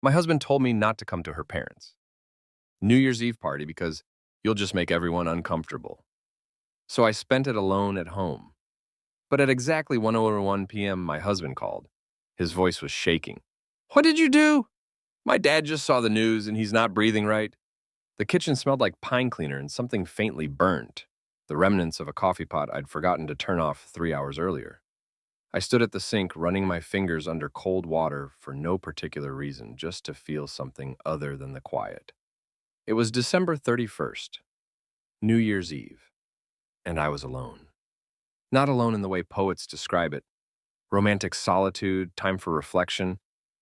My husband told me not to come to her parents' New Year's Eve party because you'll just make everyone uncomfortable. So I spent it alone at home. But at exactly 1:01 p.m., my husband called. His voice was shaking. What did you do? My dad just saw the news and he's not breathing right. The kitchen smelled like pine cleaner and something faintly burnt, the remnants of a coffee pot I'd forgotten to turn off 3 hours earlier. I stood at the sink, running my fingers under cold water for no particular reason, just to feel something other than the quiet. It was December 31st, New Year's Eve, and I was alone. Not alone in the way poets describe it, romantic solitude, time for reflection,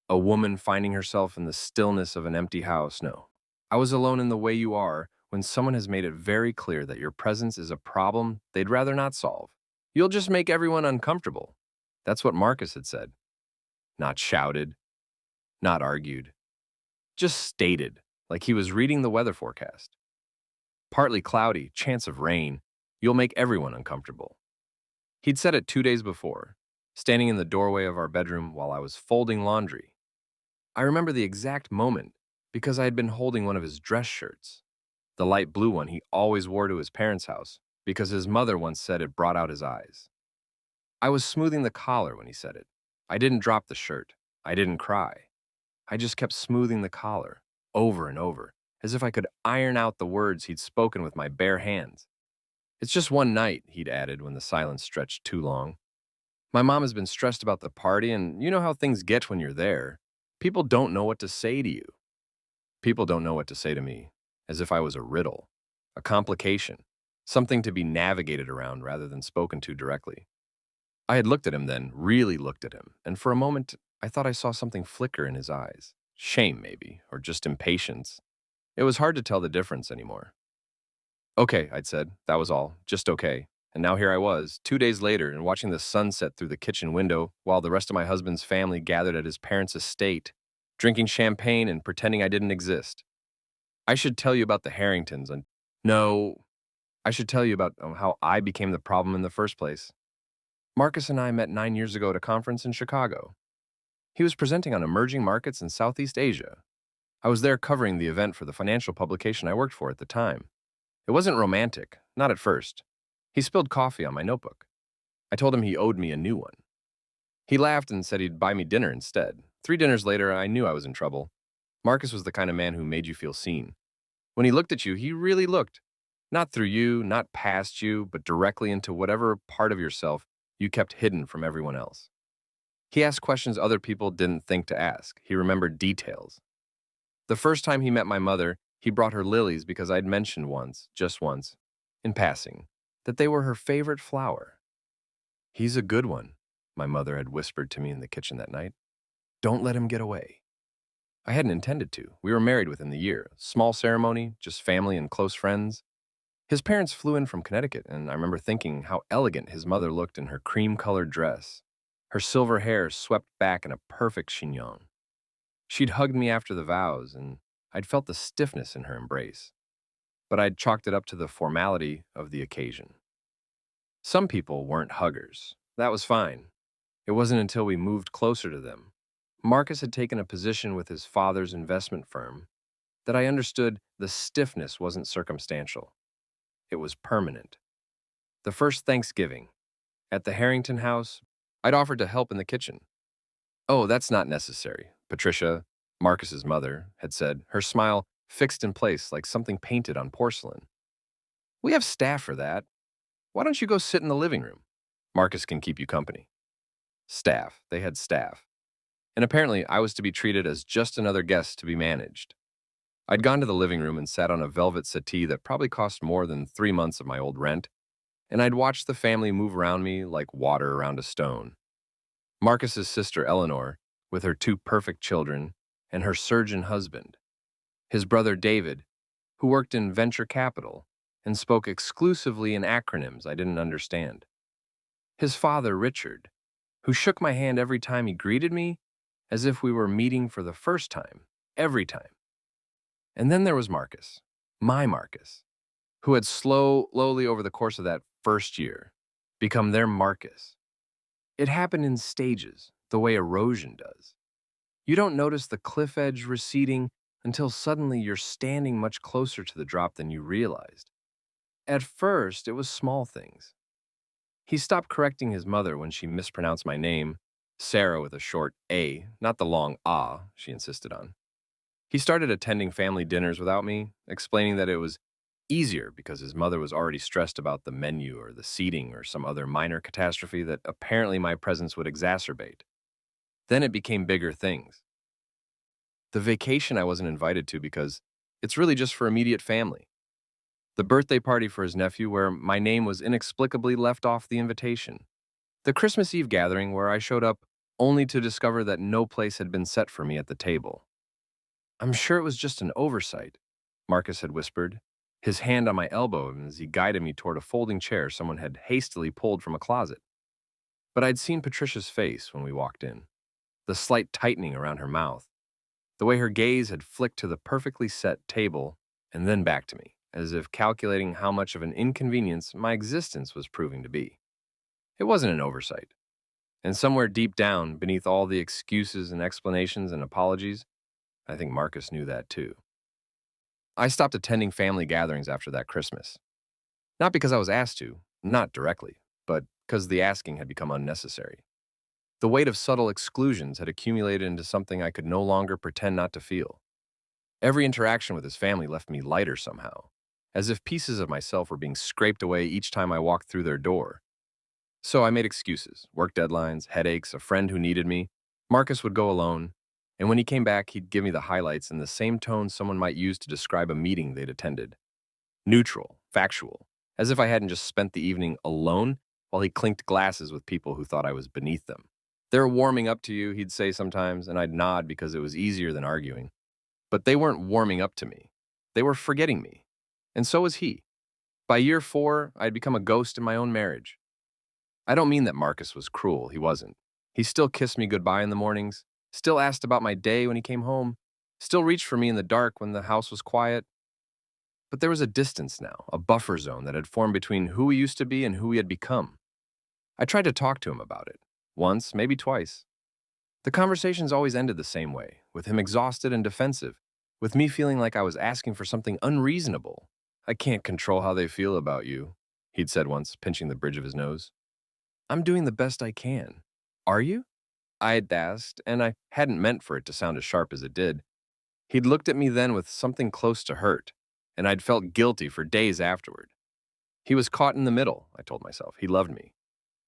a woman finding herself in the stillness of an empty house. No. I was alone in the way you are when someone has made it very clear that your presence is a problem they'd rather not solve. You'll just make everyone uncomfortable. That's what Marcus had said. Not shouted, not argued, just stated, like he was reading the weather forecast. Partly cloudy, chance of rain, you'll make everyone uncomfortable. He'd said it 2 days before, standing in the doorway of our bedroom while I was folding laundry. I remember the exact moment because I had been holding one of his dress shirts, the light blue one he always wore to his parents' house because his mother once said it brought out his eyes. I was smoothing the collar when he said it. I didn't drop the shirt. I didn't cry. I just kept smoothing the collar, over and over, as if I could iron out the words he'd spoken with my bare hands. It's just one night, he'd added when the silence stretched too long. My mom has been stressed about the party, and you know how things get when you're there. People don't know what to say to you. People don't know what to say to me, as if I was a riddle, a complication, something to be navigated around rather than spoken to directly. I had looked at him then, really looked at him, and for a moment I thought I saw something flicker in his eyes. Shame, maybe, or just impatience. It was hard to tell the difference anymore. Okay, I'd said, that was all, just okay. And now here I was, 2 days later, and watching the sun set through the kitchen window while the rest of my husband's family gathered at his parents' estate, drinking champagne and pretending I didn't exist. I should tell you about the Harringtons, and no, I should tell you about how I became the problem in the first place. Marcus and I met 9 years ago at a conference in Chicago. He was presenting on emerging markets in Southeast Asia. I was there covering the event for the financial publication I worked for at the time. It wasn't romantic, not at first. He spilled coffee on my notebook. I told him he owed me a new one. He laughed and said he'd buy me dinner instead. 3 dinners later, I knew I was in trouble. Marcus was the kind of man who made you feel seen. When he looked at you, he really looked. Not through you, not past you, but directly into whatever part of yourself you kept hidden from everyone else. He asked questions other people didn't think to ask. He remembered details. The first time he met my mother, he brought her lilies because I'd mentioned once, just once, in passing, that they were her favorite flower. He's a good one, my mother had whispered to me in the kitchen that night. Don't let him get away. I hadn't intended to. We were married within the year. Small ceremony, just family and close friends. His parents flew in from Connecticut, and I remember thinking how elegant his mother looked in her cream-colored dress, her silver hair swept back in a perfect chignon. She'd hugged me after the vows, and I'd felt the stiffness in her embrace. But I'd chalked it up to the formality of the occasion. Some people weren't huggers. That was fine. It wasn't until we moved closer to them. Marcus had taken a position with his father's investment firm that I understood the stiffness wasn't circumstantial. It was permanent. The first Thanksgiving, at the Harrington house, I'd offered to help in the kitchen. Oh, that's not necessary, Patricia, Marcus's mother, had said, her smile fixed in place like something painted on porcelain. We have staff for that. Why don't you go sit in the living room? Marcus can keep you company. Staff. They had staff. And apparently I was to be treated as just another guest to be managed. I'd gone to the living room and sat on a velvet settee that probably cost more than 3 months of my old rent, and I'd watched the family move around me like water around a stone. Marcus's sister Eleanor, with her 2 perfect children, and her surgeon husband. His brother David, who worked in venture capital and spoke exclusively in acronyms I didn't understand. His father Richard, who shook my hand every time he greeted me as if we were meeting for the first time, every time. And then there was Marcus, my Marcus, who had slowly over the course of that first year become their Marcus. It happened in stages, the way erosion does. You don't notice the cliff edge receding until suddenly you're standing much closer to the drop than you realized. At first, it was small things. He stopped correcting his mother when she mispronounced my name, Sarah with a short A, not the long ah she insisted on. He started attending family dinners without me, explaining that it was easier because his mother was already stressed about the menu or the seating or some other minor catastrophe that apparently my presence would exacerbate. Then it became bigger things. The vacation I wasn't invited to because it's really just for immediate family. The birthday party for his nephew where my name was inexplicably left off the invitation. The Christmas Eve gathering where I showed up only to discover that no place had been set for me at the table. I'm sure it was just an oversight, Marcus had whispered, his hand on my elbow as he guided me toward a folding chair someone had hastily pulled from a closet. But I'd seen Patricia's face when we walked in, the slight tightening around her mouth, the way her gaze had flicked to the perfectly set table and then back to me, as if calculating how much of an inconvenience my existence was proving to be. It wasn't an oversight. And somewhere deep down, beneath all the excuses and explanations and apologies, I think Marcus knew that too. I stopped attending family gatherings after that Christmas. Not because I was asked to, not directly, but because the asking had become unnecessary. The weight of subtle exclusions had accumulated into something I could no longer pretend not to feel. Every interaction with his family left me lighter somehow, as if pieces of myself were being scraped away each time I walked through their door. So I made excuses, work deadlines, headaches, a friend who needed me. Marcus would go alone, and when he came back, he'd give me the highlights in the same tone someone might use to describe a meeting they'd attended. Neutral, factual, as if I hadn't just spent the evening alone while he clinked glasses with people who thought I was beneath them. They're warming up to you, he'd say sometimes, and I'd nod because it was easier than arguing. But they weren't warming up to me. They were forgetting me. And so was he. By year 4, I'd become a ghost in my own marriage. I don't mean that Marcus was cruel, he wasn't. He still kissed me goodbye in the mornings, still asked about my day when he came home, still reached for me in the dark when the house was quiet. But there was a distance now, a buffer zone that had formed between who he used to be and who he had become. I tried to talk to him about it, once, maybe twice. The conversations always ended the same way, with him exhausted and defensive, with me feeling like I was asking for something unreasonable. I can't control how they feel about you, he'd said once, pinching the bridge of his nose. I'm doing the best I can. Are you? I'd asked, and I hadn't meant for it to sound as sharp as it did. He'd looked at me then with something close to hurt, and I'd felt guilty for days afterward. He was caught in the middle, I told myself. He loved me.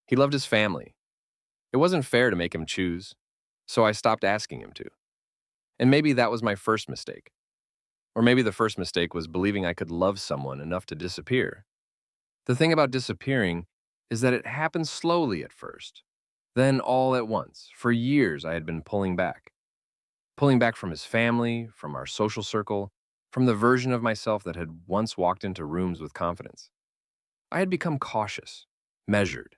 He loved his family. It wasn't fair to make him choose, so I stopped asking him to. And maybe that was my first mistake. Or maybe the first mistake was believing I could love someone enough to disappear. The thing about disappearing is that it happens slowly at first. Then all at once, for years I had been pulling back. Pulling back from his family, from our social circle, from the version of myself that had once walked into rooms with confidence. I had become cautious, measured.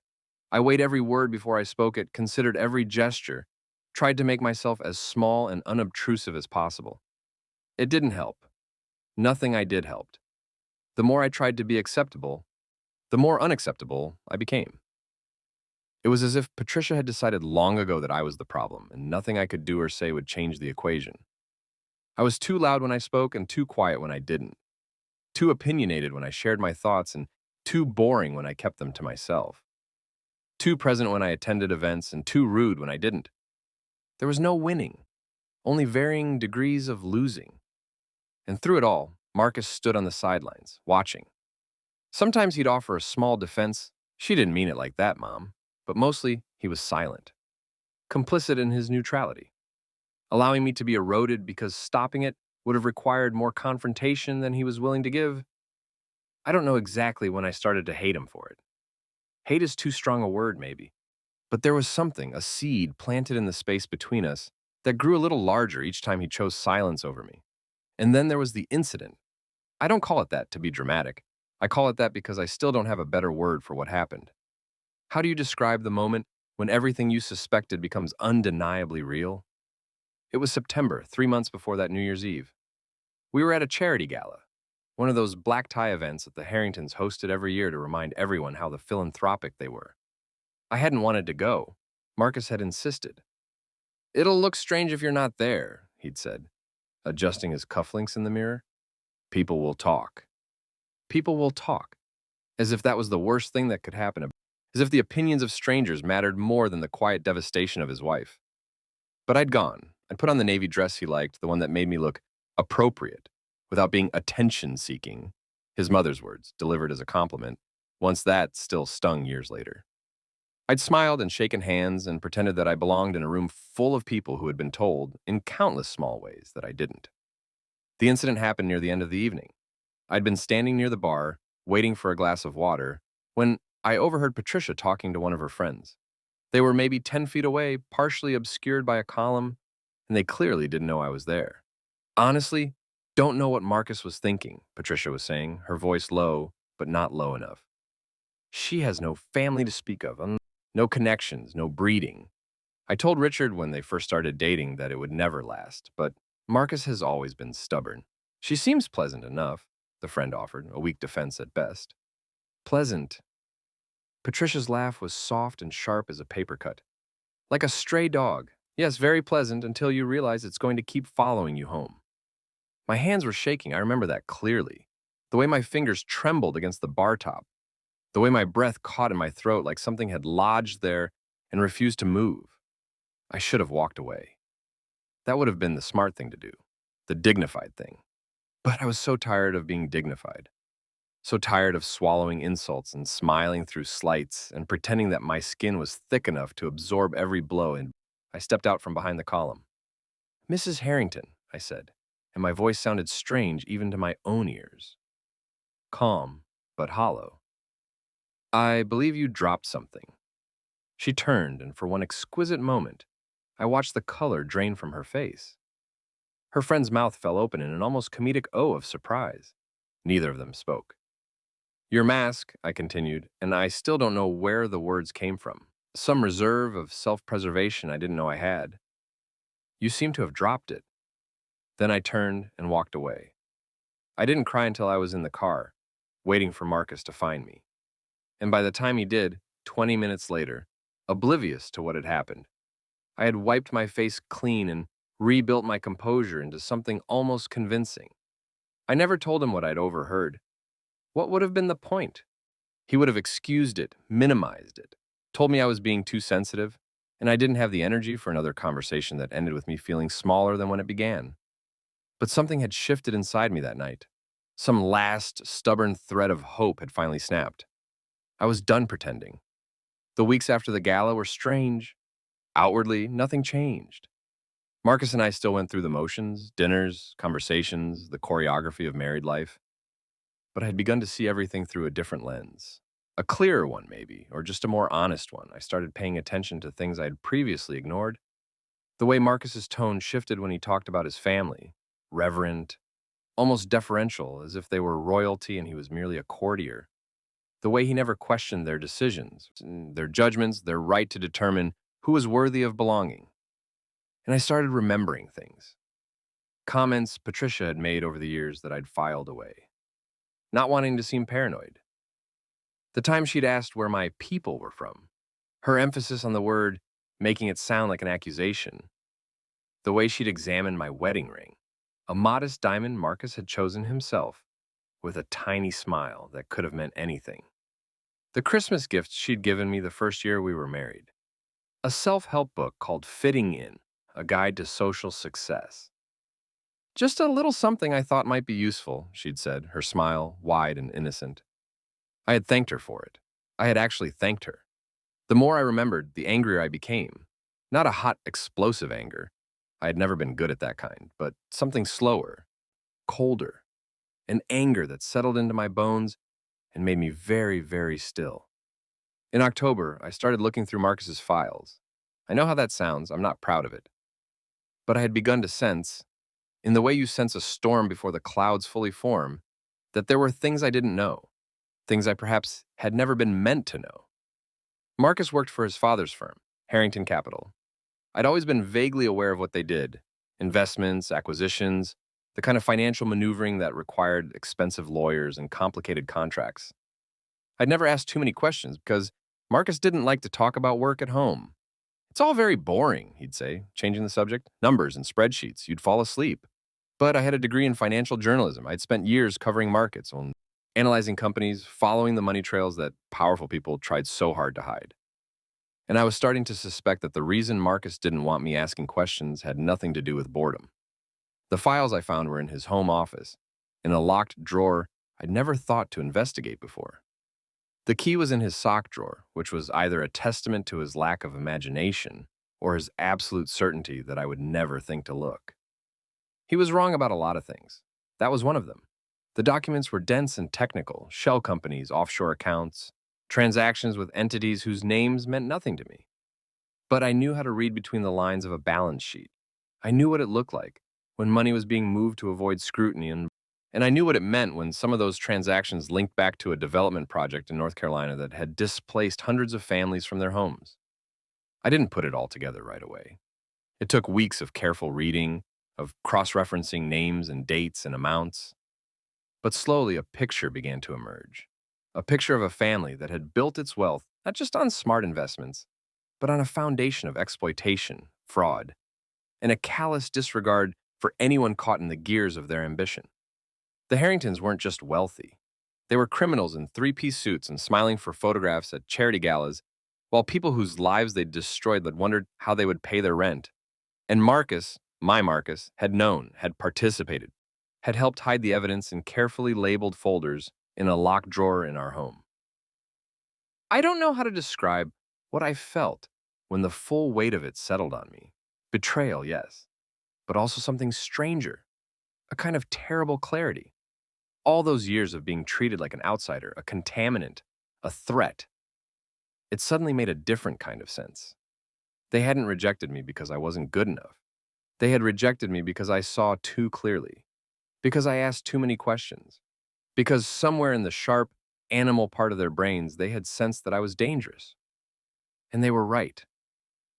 I weighed every word before I spoke it, considered every gesture, tried to make myself as small and unobtrusive as possible. It didn't help. Nothing I did helped. The more I tried to be acceptable, the more unacceptable I became. It was as if Patricia had decided long ago that I was the problem, and nothing I could do or say would change the equation. I was too loud when I spoke and too quiet when I didn't. Too opinionated when I shared my thoughts and too boring when I kept them to myself. Too present when I attended events and too rude when I didn't. There was no winning, only varying degrees of losing. And through it all, Marcus stood on the sidelines, watching. Sometimes he'd offer a small defense. She didn't mean it like that, Mom. But mostly, he was silent, complicit in his neutrality, allowing me to be eroded because stopping it would have required more confrontation than he was willing to give. I don't know exactly when I started to hate him for it. Hate is too strong a word, maybe. But there was something, a seed planted in the space between us, that grew a little larger each time he chose silence over me. And then there was the incident. I don't call it that to be dramatic. I call it that because I still don't have a better word for what happened. How do you describe the moment when everything you suspected becomes undeniably real? It was September, 3 months before that New Year's Eve. We were at a charity gala, one of those black tie events that the Harringtons hosted every year to remind everyone how the philanthropic they were. I hadn't wanted to go. Marcus had insisted. It'll look strange if you're not there, he'd said, adjusting his cufflinks in the mirror. People will talk. People will talk. As if that was the worst thing that could happen. As if the opinions of strangers mattered more than the quiet devastation of his wife. But I'd gone. I'd put on the navy dress he liked, the one that made me look appropriate, without being attention-seeking. His mother's words, delivered as a compliment, once that still stung years later. I'd smiled and shaken hands and pretended that I belonged in a room full of people who had been told, in countless small ways, that I didn't. The incident happened near the end of the evening. I'd been standing near the bar, waiting for a glass of water, when I overheard Patricia talking to one of her friends. They were maybe 10 feet away, partially obscured by a column, and they clearly didn't know I was there. Honestly, don't know what Marcus was thinking, Patricia was saying, her voice low, but not low enough. She has no family to speak of, no connections, no breeding. I told Richard when they first started dating that it would never last, but Marcus has always been stubborn. She seems pleasant enough, the friend offered, a weak defense at best. Pleasant. Patricia's laugh was soft and sharp as a paper cut. Like a stray dog. Yes, very pleasant until you realize it's going to keep following you home. My hands were shaking, I remember that clearly. The way my fingers trembled against the bar top. The way my breath caught in my throat like something had lodged there and refused to move. I should have walked away. That would have been the smart thing to do, the dignified thing. But I was so tired of being dignified. So tired of swallowing insults and smiling through slights and pretending that my skin was thick enough to absorb every blow, and I stepped out from behind the column. "Mrs. Harrington," I said, and my voice sounded strange even to my own ears. Calm, but hollow. "I believe you dropped something." She turned, and for one exquisite moment, I watched the color drain from her face. Her friend's mouth fell open in an almost comedic O of surprise. Neither of them spoke. "Your mask," I continued, and I still don't know where the words came from. Some reserve of self-preservation I didn't know I had. "You seem to have dropped it." Then I turned and walked away. I didn't cry until I was in the car, waiting for Marcus to find me. And by the time he did, 20 minutes later, oblivious to what had happened, I had wiped my face clean and rebuilt my composure into something almost convincing. I never told him what I'd overheard. What would have been the point? He would have excused it, minimized it, told me I was being too sensitive, and I didn't have the energy for another conversation that ended with me feeling smaller than when it began. But something had shifted inside me that night. Some last, stubborn thread of hope had finally snapped. I was done pretending. The weeks after the gala were strange. Outwardly, nothing changed. Marcus and I still went through the motions, dinners, conversations, the choreography of married life. But I had begun to see everything through a different lens. A clearer one, maybe, or just a more honest one. I started paying attention to things I had previously ignored. The way Marcus's tone shifted when he talked about his family. Reverent, almost deferential, as if they were royalty and he was merely a courtier. The way he never questioned their decisions, their judgments, their right to determine who was worthy of belonging. And I started remembering things. Comments Patricia had made over the years that I'd filed away. Not wanting to seem paranoid. The time she'd asked where my people were from. Her emphasis on the word, making it sound like an accusation. The way she'd examined my wedding ring. A modest diamond Marcus had chosen himself, with a tiny smile that could have meant anything. The Christmas gifts she'd given me the first year we were married. A self-help book called Fitting In, a guide to social success. "Just a little something I thought might be useful," she'd said, her smile wide and innocent. I had thanked her for it. I had actually thanked her. The more I remembered, the angrier I became. Not a hot, explosive anger. I had never been good at that kind, but something slower, colder, an anger that settled into my bones and made me very, very still. In October, I started looking through Marcus's files. I know how that sounds, I'm not proud of it. But I had begun to sense, in the way you sense a storm before the clouds fully form, that there were things I didn't know, things I perhaps had never been meant to know. Marcus worked for his father's firm, Harrington Capital. I'd always been vaguely aware of what they did, investments, acquisitions, the kind of financial maneuvering that required expensive lawyers and complicated contracts. I'd never asked too many questions because Marcus didn't like to talk about work at home. It's all very boring, he'd say, changing the subject. Numbers and spreadsheets. You'd fall asleep. But I had a degree in financial journalism. I'd spent years covering markets, on analyzing companies, following the money trails that powerful people tried so hard to hide. And I was starting to suspect that the reason Marcus didn't want me asking questions had nothing to do with boredom. The files I found were in his home office, in a locked drawer I'd never thought to investigate before. The key was in his sock drawer, which was either a testament to his lack of imagination or his absolute certainty that I would never think to look. He was wrong about a lot of things. That was one of them. The documents were dense and technical, shell companies, offshore accounts, transactions with entities whose names meant nothing to me. But I knew how to read between the lines of a balance sheet. I knew what it looked like when money was being moved to avoid scrutiny, and I knew what it meant when some of those transactions linked back to a development project in North Carolina that had displaced hundreds of families from their homes. I didn't put it all together right away. It took weeks of careful reading, of cross-referencing names and dates and amounts. But slowly a picture began to emerge. A picture of a family that had built its wealth not just on smart investments, but on a foundation of exploitation, fraud, and a callous disregard for anyone caught in the gears of their ambition. The Harringtons weren't just wealthy. They were criminals in three-piece suits and smiling for photographs at charity galas, while people whose lives they'd destroyed had wondered how they would pay their rent. And Marcus, my Marcus, had known, had participated, had helped hide the evidence in carefully labeled folders in a locked drawer in our home. I don't know how to describe what I felt when the full weight of it settled on me. Betrayal, yes, but also something stranger, a kind of terrible clarity. All those years of being treated like an outsider, a contaminant, a threat, it suddenly made a different kind of sense. They hadn't rejected me because I wasn't good enough. They had rejected me because I saw too clearly, because I asked too many questions, because somewhere in the sharp, animal part of their brains they had sensed that I was dangerous. And they were right.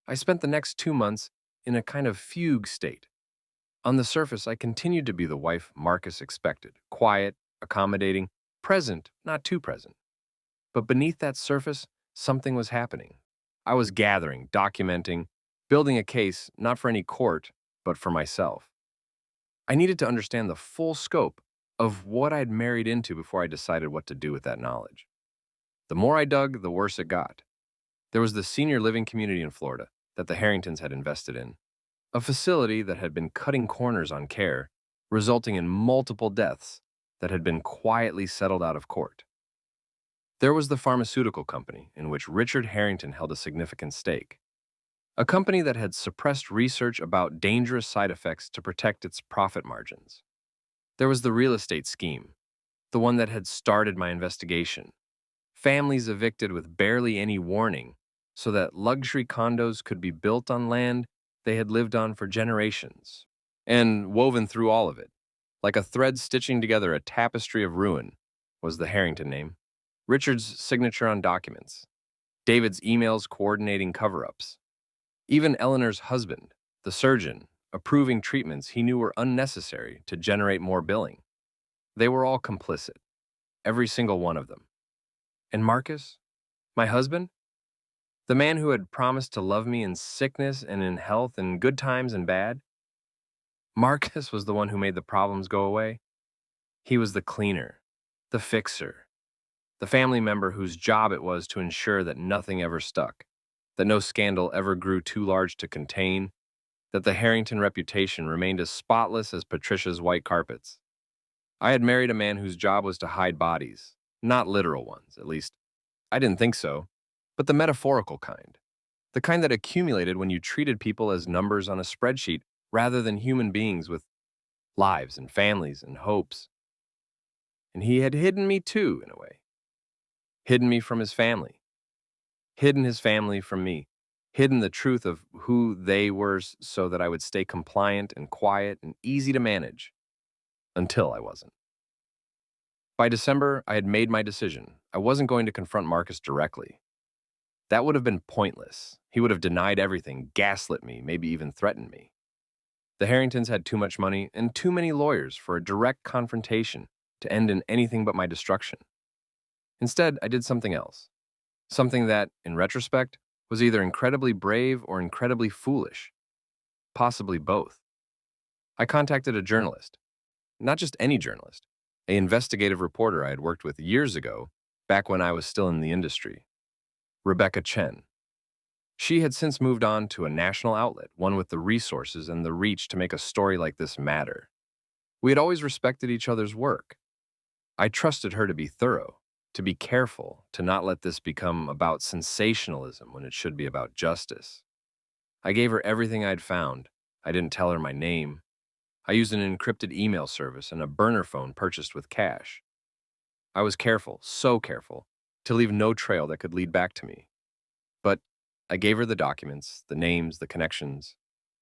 I spent the next 2 months in a kind of fugue state. On the surface, I continued to be the wife Marcus expected, quiet, accommodating, present, not too present. But beneath that surface, something was happening. I was gathering, documenting, building a case, not for any court, but for myself. I needed to understand the full scope of what I'd married into before I decided what to do with that knowledge. The more I dug, the worse it got. There was the senior living community in Florida that the Harringtons had invested in, a facility that had been cutting corners on care, resulting in multiple deaths that had been quietly settled out of court. There was the pharmaceutical company in which Richard Harrington held a significant stake, a company that had suppressed research about dangerous side effects to protect its profit margins. There was the real estate scheme, the one that had started my investigation. Families evicted with barely any warning so that luxury condos could be built on land they had lived on for generations. And woven through all of it, like a thread stitching together a tapestry of ruin, was the Harrington name, Richard's signature on documents, David's emails coordinating cover-ups, even Eleanor's husband, the surgeon, approving treatments he knew were unnecessary to generate more billing. They were all complicit, every single one of them. And Marcus, my husband, the man who had promised to love me in sickness and in health, in good times and bad, Marcus was the one who made the problems go away. He was the cleaner, the fixer, the family member whose job it was to ensure that nothing ever stuck, that no scandal ever grew too large to contain, that the Harrington reputation remained as spotless as Patricia's white carpets. I had married a man whose job was to hide bodies, not literal ones, at least. I didn't think so, but the metaphorical kind, the kind that accumulated when you treated people as numbers on a spreadsheet rather than human beings with lives and families and hopes. And he had hidden me too, in a way. Hidden me from his family. Hidden his family from me. Hidden the truth of who they were so that I would stay compliant and quiet and easy to manage. Until I wasn't. By December, I had made my decision. I wasn't going to confront Marcus directly. That would have been pointless. He would have denied everything, gaslit me, maybe even threatened me. The Harringtons had too much money and too many lawyers for a direct confrontation to end in anything but my destruction. Instead, I did something else. Something that, in retrospect, was either incredibly brave or incredibly foolish, possibly both. I contacted a journalist, not just any journalist, an investigative reporter I had worked with years ago, back when I was still in the industry, Rebecca Chen. She had since moved on to a national outlet, one with the resources and the reach to make a story like this matter. We had always respected each other's work. I trusted her to be thorough, to be careful, to not let this become about sensationalism when it should be about justice. I gave her everything I'd found. I didn't tell her my name. I used an encrypted email service and a burner phone purchased with cash. I was careful, so careful, to leave no trail that could lead back to me. But I gave her the documents, the names, the connections.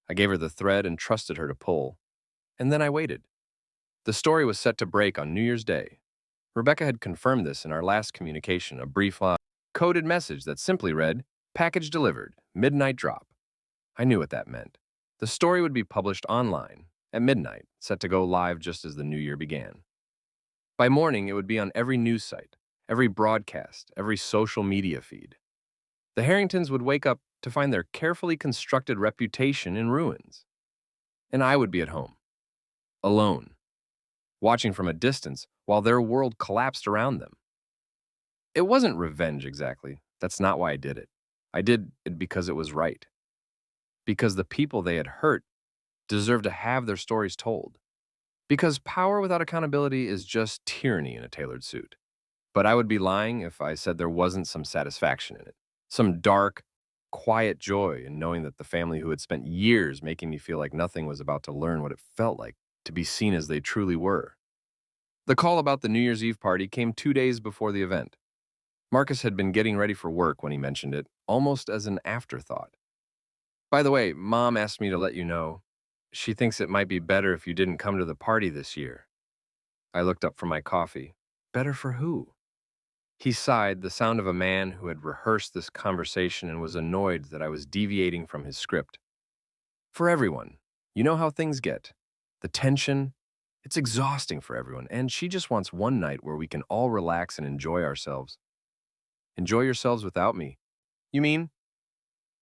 I gave her the thread and trusted her to pull. And then I waited. The story was set to break on New Year's Day. Rebecca had confirmed this in our last communication, a brief, coded message that simply read, "Package delivered, midnight drop." I knew what that meant. The story would be published online at midnight, set to go live just as the new year began. By morning, it would be on every news site, every broadcast, every social media feed. The Harringtons would wake up to find their carefully constructed reputation in ruins. And I would be at home, alone, watching from a distance while their world collapsed around them. It wasn't revenge exactly. That's not why I did it. I did it because it was right. Because the people they had hurt deserved to have their stories told. Because power without accountability is just tyranny in a tailored suit. But I would be lying if I said there wasn't some satisfaction in it. Some dark, quiet joy in knowing that the family who had spent years making me feel like nothing was about to learn what it felt like to be seen as they truly were. The call about the New Year's Eve party came 2 days before the event. Marcus had been getting ready for work when he mentioned it, almost as an afterthought. "By the way, Mom asked me to let you know. She thinks it might be better if you didn't come to the party this year." I looked up from my coffee. Better for who? He sighed, the sound of a man who had rehearsed this conversation and was annoyed that I was deviating from his script. "For everyone. You know how things get. The tension, it's exhausting for everyone, and she just wants one night where we can all relax and enjoy ourselves." "Enjoy yourselves without me? You mean?"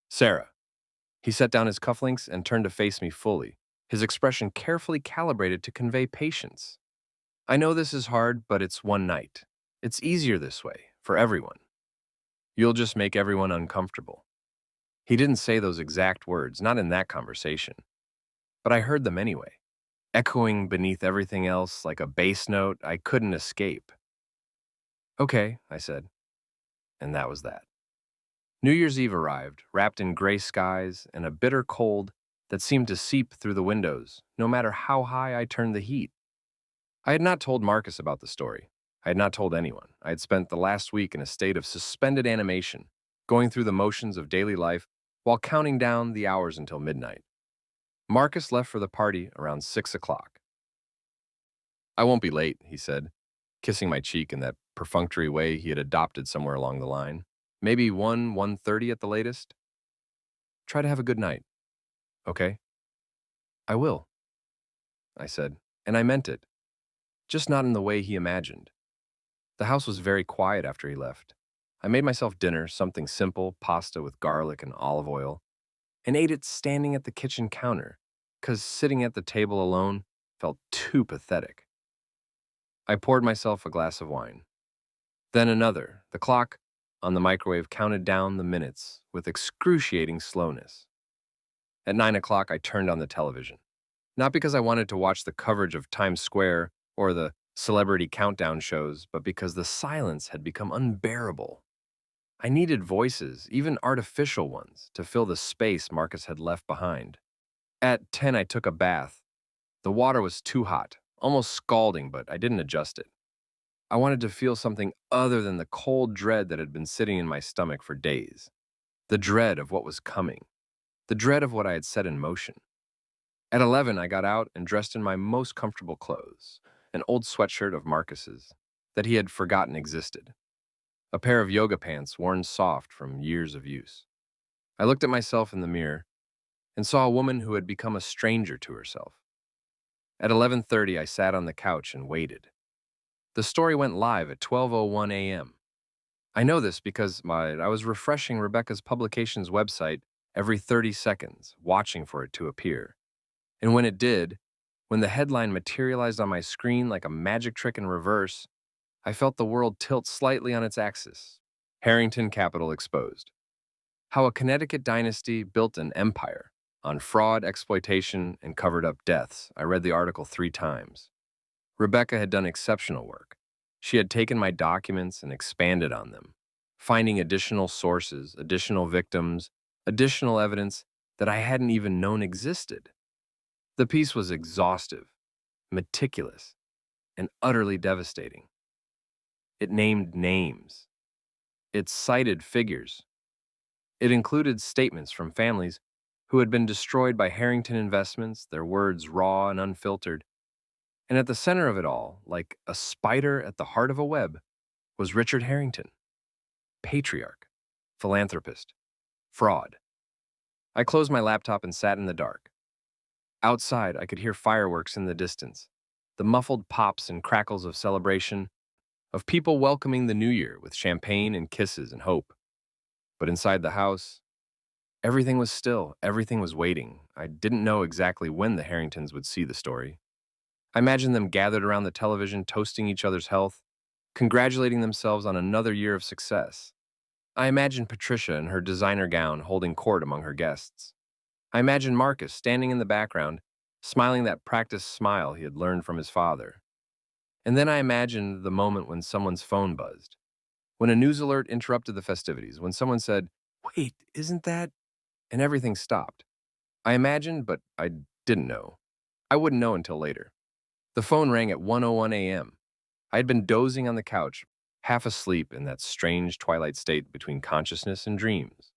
"Sarah." He set down his cufflinks and turned to face me fully, his expression carefully calibrated to convey patience. "I know this is hard, but it's one night. It's easier this way, for everyone. You'll just make everyone uncomfortable." He didn't say those exact words, not in that conversation. But I heard them anyway, echoing beneath everything else like a bass note I couldn't escape. "Okay," I said, and that was that. New Year's Eve arrived, wrapped in gray skies and a bitter cold that seemed to seep through the windows, no matter how high I turned the heat. I had not told Marcus about the story. I had not told anyone. I had spent the last week in a state of suspended animation, going through the motions of daily life while counting down the hours until midnight. Marcus left for the party around 6 o'clock. "I won't be late," he said, kissing my cheek in that perfunctory way he had adopted somewhere along the line. "Maybe 1:30 at the latest. Try to have a good night, okay?" "I will," I said, and I meant it, just not in the way he imagined. The house was very quiet after he left. I made myself dinner, something simple, pasta with garlic and olive oil, and ate it standing at the kitchen counter, because sitting at the table alone felt too pathetic. I poured myself a glass of wine. Then another. The clock on the microwave counted down the minutes with excruciating slowness. At 9 o'clock, I turned on the television. Not because I wanted to watch the coverage of Times Square or the celebrity countdown shows, but because the silence had become unbearable. I needed voices, even artificial ones, to fill the space Marcus had left behind. At 10, I took a bath. The water was too hot, almost scalding, but I didn't adjust it. I wanted to feel something other than the cold dread that had been sitting in my stomach for days. The dread of what was coming. The dread of what I had set in motion. At 11, I got out and dressed in my most comfortable clothes, an old sweatshirt of Marcus's that he had forgotten existed, a pair of yoga pants worn soft from years of use. I looked at myself in the mirror and saw a woman who had become a stranger to herself. At 11:30, I sat on the couch and waited. The story went live at 12:01 a.m. I know this because I was refreshing Rebecca's publication's website every 30 seconds, watching for it to appear. And when it did, when the headline materialized on my screen like a magic trick in reverse, I felt the world tilt slightly on its axis. Harrington Capital exposed. How a Connecticut dynasty built an empire on fraud, exploitation, and covered up deaths. I read the article 3 times. Rebecca had done exceptional work. She had taken my documents and expanded on them, finding additional sources, additional victims, additional evidence that I hadn't even known existed. The piece was exhaustive, meticulous, and utterly devastating. It named names. It cited figures. It included statements from families who had been destroyed by Harrington Investments, their words raw and unfiltered. And at the center of it all, like a spider at the heart of a web, was Richard Harrington, patriarch, philanthropist, fraud. I closed my laptop and sat in the dark. Outside, I could hear fireworks in the distance, the muffled pops and crackles of celebration, of people welcoming the new year with champagne and kisses and hope. But inside the house, everything was still, everything was waiting. I didn't know exactly when the Harringtons would see the story. I imagined them gathered around the television, toasting each other's health, congratulating themselves on another year of success. I imagined Patricia in her designer gown holding court among her guests. I imagined Marcus standing in the background, smiling that practiced smile he had learned from his father. And then I imagined the moment when someone's phone buzzed, when a news alert interrupted the festivities, when someone said, "Wait, isn't that?" and everything stopped. I imagined, but I didn't know. I wouldn't know until later. The phone rang at 1:01 a.m. I had been dozing on the couch, half asleep in that strange twilight state between consciousness and dreams.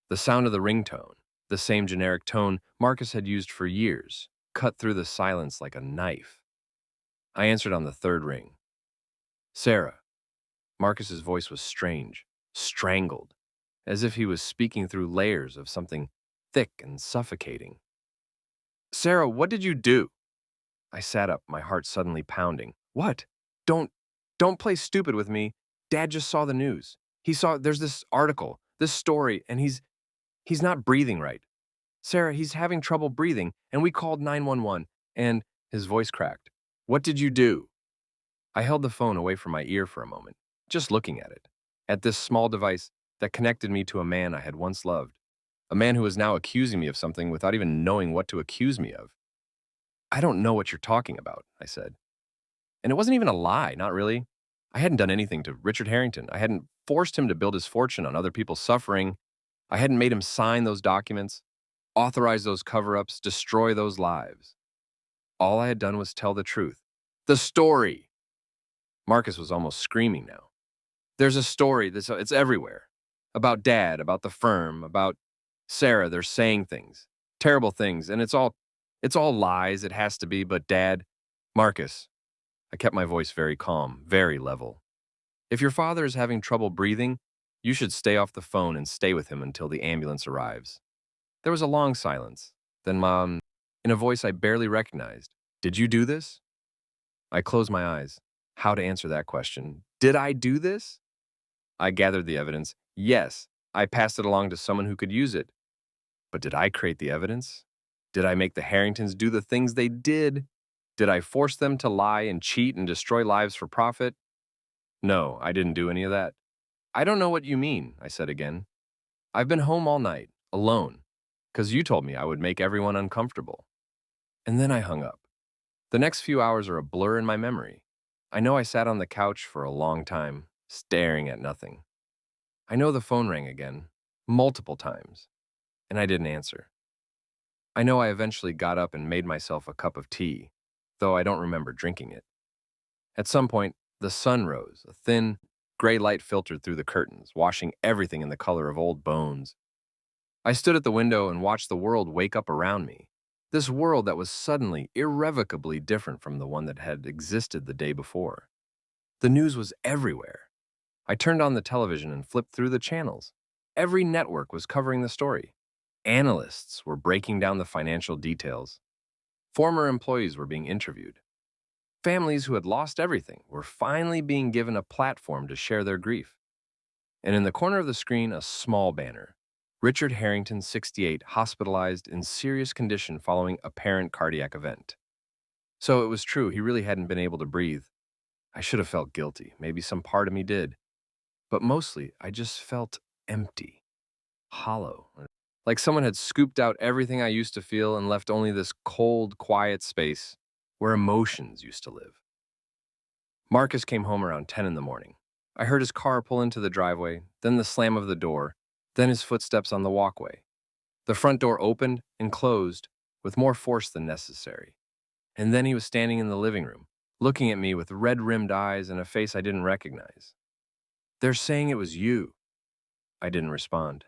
The sound of the ringtone, the same generic tone Marcus had used for years, cut through the silence like a knife. I answered on the third ring. "Sarah." Marcus's voice was strange, strangled, as if he was speaking through layers of something thick and suffocating. "Sarah, what did you do?" I sat up, my heart suddenly pounding. "What? Don't, don't play stupid with me. Dad just saw the news. There's this article, this story, and he's not breathing right. Sarah, he's having trouble breathing, and we called 911, and," his voice cracked. "What did you do?" I held the phone away from my ear for a moment, just looking at it, at this small device that connected me to a man I had once loved, a man who was now accusing me of something without even knowing what to accuse me of. "I don't know what you're talking about," I said. And it wasn't even a lie, not really. I hadn't done anything to Richard Harrington. I hadn't forced him to build his fortune on other people's suffering. I hadn't made him sign those documents, authorize those cover-ups, destroy those lives. All I had done was tell the truth. The story! Marcus was almost screaming now. "There's a story, it's everywhere. About Dad, about the firm, about Sarah. They're saying things, terrible things, and it's all lies, it has to be, but Dad..." "Marcus," I kept my voice very calm, very level. "If your father is having trouble breathing, you should stay off the phone and stay with him until the ambulance arrives." There was a long silence. Then Mom, in a voice I barely recognized, "Did you do this?" I closed my eyes. How to answer that question? Did I do this? I gathered the evidence. Yes, I passed it along to someone who could use it. But did I create the evidence? Did I make the Harringtons do the things they did? Did I force them to lie and cheat and destroy lives for profit? No, I didn't do any of that. "I don't know what you mean," I said again. "I've been home all night, alone, because you told me I would make everyone uncomfortable." And then I hung up. The next few hours are a blur in my memory. I know I sat on the couch for a long time, staring at nothing. I know the phone rang again, multiple times, and I didn't answer. I know I eventually got up and made myself a cup of tea, though I don't remember drinking it. At some point, the sun rose, a thin, gray light filtered through the curtains, washing everything in the color of old bones. I stood at the window and watched the world wake up around me. This world that was suddenly, irrevocably different from the one that had existed the day before. The news was everywhere. I turned on the television and flipped through the channels. Every network was covering the story. Analysts were breaking down the financial details. Former employees were being interviewed. Families who had lost everything were finally being given a platform to share their grief. and in the corner of the screen, a small banner. Richard Harrington, 68, hospitalized in serious condition following apparent cardiac event. So it was true, he really hadn't been able to breathe. I should have felt guilty. Maybe some part of me did. But mostly, I just felt empty, hollow. Like someone had scooped out everything I used to feel and left only this cold, quiet space where emotions used to live. Marcus came home around 10 in the morning. I heard his car pull into the driveway, then the slam of the door, then his footsteps on the walkway. The front door opened and closed with more force than necessary. And then he was standing in the living room, looking at me with red-rimmed eyes and a face I didn't recognize. "They're saying it was you." I didn't respond.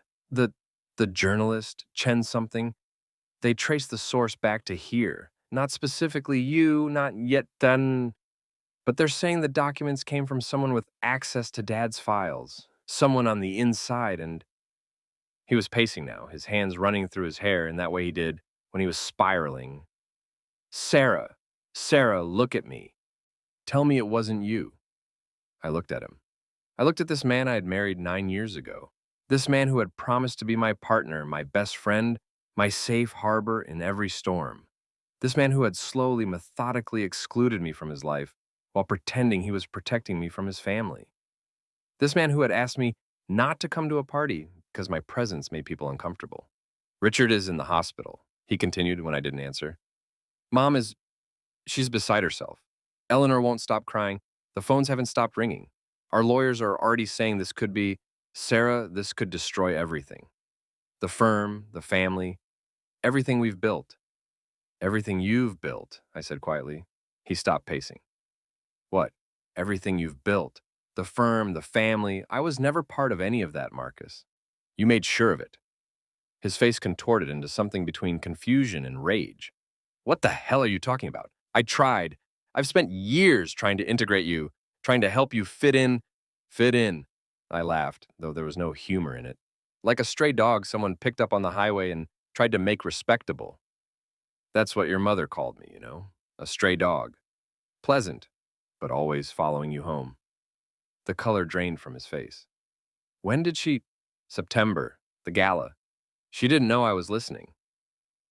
The journalist, Chen something, they traced the source back to here. Not specifically you, not yet done, but they're saying the documents came from someone with access to Dad's files. Someone on the inside, and he was pacing now, his hands running through his hair in that way he did when he was spiraling. Sarah, Sarah, look at me. Tell me it wasn't you." I looked at him. I looked at this man I had married 9 years ago. This man who had promised to be my partner, my best friend, my safe harbor in every storm. This man who had slowly, methodically excluded me from his life while pretending he was protecting me from his family. This man who had asked me not to come to a party because my presence made people uncomfortable. "Richard is in the hospital," he continued when I didn't answer. She's beside herself. Eleanor won't stop crying. The phones haven't stopped ringing. Our lawyers are already saying this could be, Sarah, this could destroy everything. The firm, the family, everything we've built. Everything you've built," I said quietly. He stopped pacing. "What? Everything you've built? The firm, the family. I was never part of any of that, Marcus. You made sure of it." His face contorted into something between confusion and rage. "What the hell are you talking about? I tried. I've spent years trying to integrate you, trying to help you fit in. Fit in." I laughed, though there was no humor in it. "Like a stray dog someone picked up on the highway and tried to make respectable. That's what your mother called me, a stray dog. Pleasant, but always following you home." The color drained from his face. "When did she—" "September, the gala. She didn't know I was listening."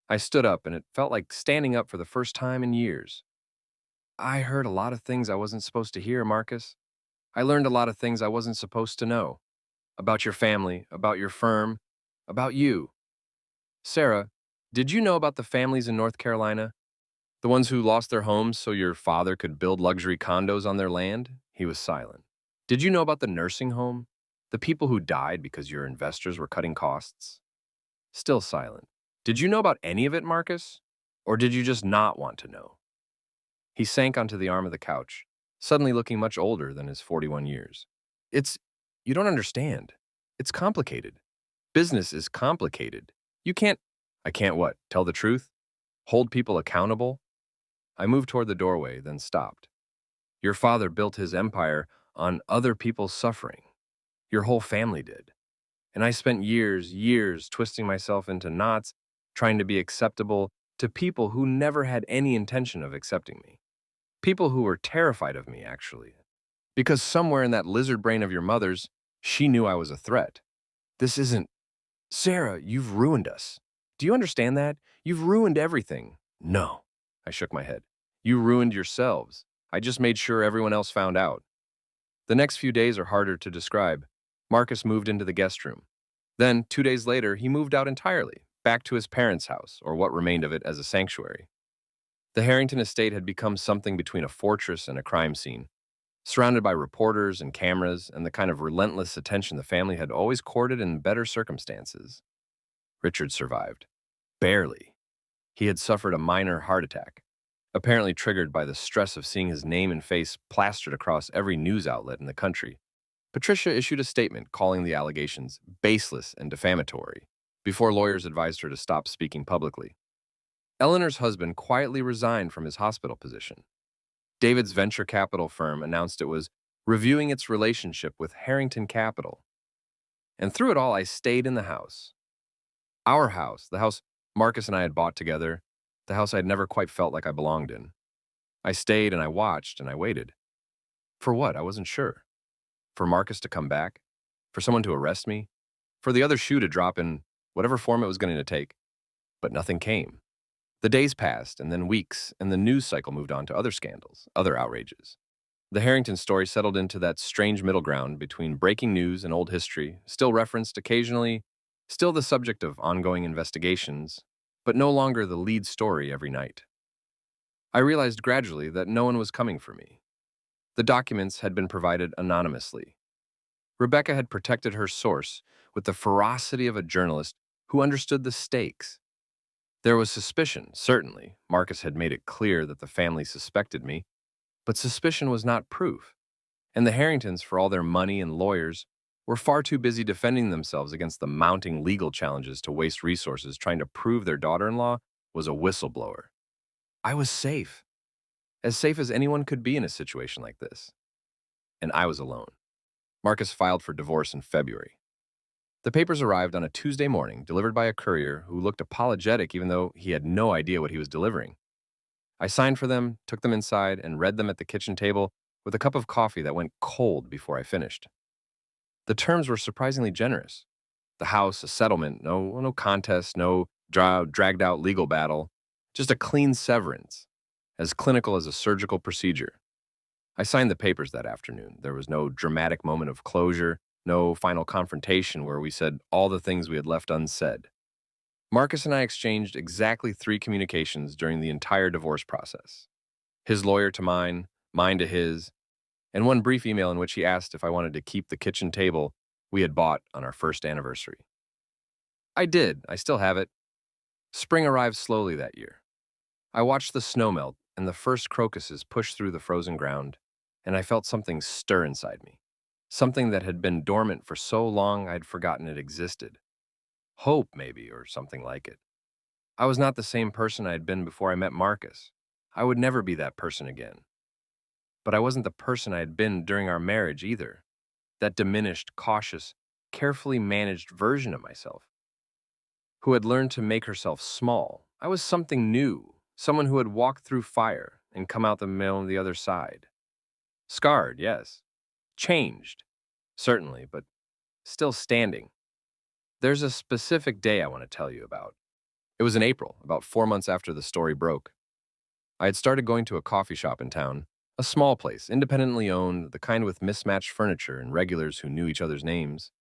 I stood up, and it felt like standing up for the first time in years. "I heard a lot of things I wasn't supposed to hear, Marcus. I learned a lot of things I wasn't supposed to know. About your family, about your firm, about you. Sarah, did you know about the families in North Carolina? The ones who lost their homes so your father could build luxury condos on their land?" He was silent. "Did you know about the nursing home? The people who died because your investors were cutting costs?" Still silent. "Did you know about any of it, Marcus? Or did you just not want to know?" He sank onto the arm of the couch, suddenly looking much older than his 41 years. "It's, you don't understand. It's complicated. Business is complicated. You can't—" "I can't what? Tell the truth? Hold people accountable?" I moved toward the doorway, then stopped. "Your father built his empire on other people's suffering. Your whole family did. And I spent years twisting myself into knots, trying to be acceptable to people who never had any intention of accepting me. People who were terrified of me, actually. Because somewhere in that lizard brain of your mother's, she knew I was a threat. This isn't— Sarah, you've ruined us. Do you understand that? You've ruined everything." "No." I shook my head. "You ruined yourselves. I just made sure everyone else found out." The next few days are harder to describe. Marcus moved into the guest room. Then, 2 days later, he moved out entirely, back to his parents' house, or what remained of it as a sanctuary. The Harrington estate had become something between a fortress and a crime scene, surrounded by reporters and cameras and the kind of relentless attention the family had always courted in better circumstances. Richard survived. Barely. He had suffered a minor heart attack, apparently triggered by the stress of seeing his name and face plastered across every news outlet in the country. Patricia issued a statement calling the allegations baseless and defamatory before lawyers advised her to stop speaking publicly. Eleanor's husband quietly resigned from his hospital position. David's venture capital firm announced it was reviewing its relationship with Harrington Capital. And through it all, I stayed in the house. Our house, the house Marcus and I had bought together, the house I'd never quite felt like I belonged in. I stayed and I watched and I waited. For what? I wasn't sure. For Marcus to come back? for someone to arrest me, for the other shoe to drop in whatever form it was going to take. But nothing came. The days passed, and then weeks, and the news cycle moved on to other scandals, other outrages. The Harrington story settled into that strange middle ground between breaking news and old history, still referenced occasionally, still the subject of ongoing investigations, but no longer the lead story every night. I realized gradually that no one was coming for me. The documents had been provided anonymously. Rebecca had protected her source with the ferocity of a journalist who understood the stakes. There was suspicion, certainly. Marcus had made it clear that the family suspected me, but suspicion was not proof. And the Harringtons, for all their money and lawyers, were far too busy defending themselves against the mounting legal challenges to waste resources trying to prove their daughter-in-law was a whistleblower. I was safe as anyone could be in a situation like this. And I was alone. Marcus filed for divorce in February. The papers arrived on a Tuesday morning, delivered by a courier who looked apologetic even though he had no idea what he was delivering. I signed for them, took them inside, and read them at the kitchen table with a cup of coffee that went cold before I finished. The terms were surprisingly generous. The house, a settlement, no contest, no dragged-out legal battle, just a clean severance, as clinical as a surgical procedure. I signed the papers that afternoon. There was no dramatic moment of closure, no final confrontation where we said all the things we had left unsaid. Marcus and I exchanged exactly 3 communications during the entire divorce process. His lawyer to mine, mine to his, and one brief email in which he asked if I wanted to keep the kitchen table we had bought on our first anniversary. I did. I still have it. Spring arrived slowly that year. I watched the snow melt and the first crocuses push through the frozen ground, and I felt something stir inside me. Something that had been dormant for so long I'd forgotten it existed. Hope, maybe, or something like it. I was not the same person I had been before I met Marcus. I would never be that person again. But I wasn't the person I had been during our marriage either. That diminished, cautious, carefully managed version of myself, who had learned to make herself small. I was something new, someone who had walked through fire and come out on the other side. Scarred, yes. Changed, certainly, but still standing. There's a specific day I want to tell you about. It was in April, about 4 months after the story broke. I had started going to a coffee shop in town, a small place, independently owned, the kind with mismatched furniture and regulars who knew each other's names.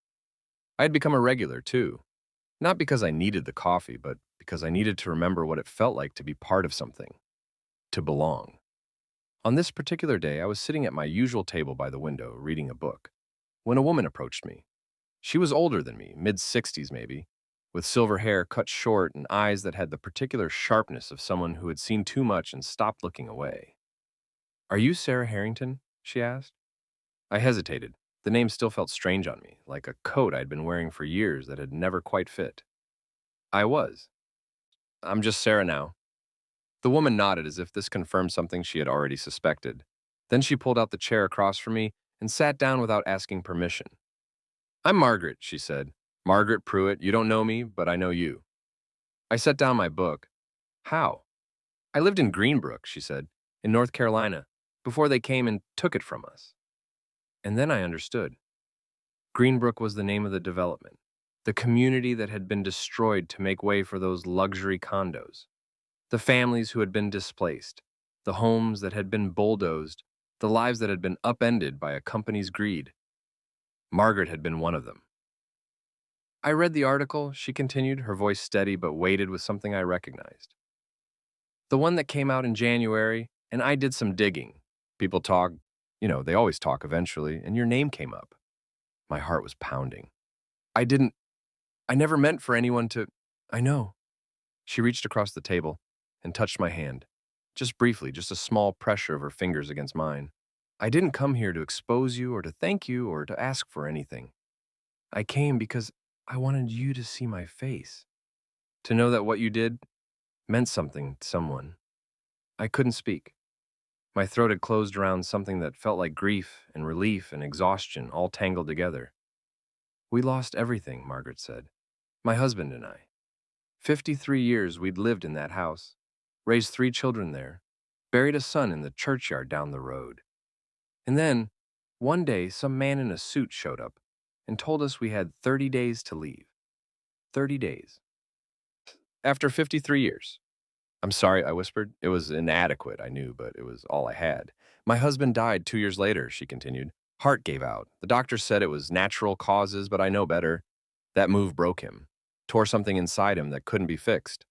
I had become a regular, too. Not because I needed the coffee, but because I needed to remember what it felt like to be part of something, to belong. On this particular day, I was sitting at my usual table by the window, reading a book, when a woman approached me. She was older than me, mid-60s maybe, with silver hair cut short and eyes that had the particular sharpness of someone who had seen too much and stopped looking away. "Are you Sarah Harrington?" she asked. I hesitated. The name still felt strange on me, like a coat I'd been wearing for years that had never quite fit. I was. "I'm just Sarah now." The woman nodded as if this confirmed something she had already suspected. Then she pulled out the chair across from me and sat down without asking permission. "I'm Margaret," she said. "Margaret Pruitt. You don't know me, but I know you." I set down my book. "How?" "I lived in Greenbrook," she said, "in North Carolina, before they came and took it from us." And then I understood. Greenbrook was the name of the development, the community that had been destroyed to make way for those luxury condos, the families who had been displaced, the homes that had been bulldozed, the lives that had been upended by a company's greed. Margaret had been one of them. "I read the article," she continued, her voice steady but weighted with something I recognized. "The one that came out in January, and I did some digging. People talk, they always talk eventually, and your name came up." My heart was pounding. I didn't, I never meant for anyone to, I know." She reached across the table and touched my hand. Just briefly, just a small pressure of her fingers against mine. "I didn't come here to expose you or to thank you or to ask for anything. I came because I wanted you to see my face, to know that what you did meant something to someone." I couldn't speak. My throat had closed around something that felt like grief and relief and exhaustion all tangled together. "We lost everything," Margaret said. "My husband and I. 53 years we'd lived in that house, raised 3 children there, buried a son in the churchyard down the road. And then, one day, some man in a suit showed up and told us we had 30 days to leave. 30 days. After 53 years. I'm sorry, I whispered. It was inadequate, I knew, but it was all I had. My husband died 2 years later, she continued. Heart gave out. The doctor said it was natural causes, but I know better. That move broke him, tore something inside him that couldn't be fixed.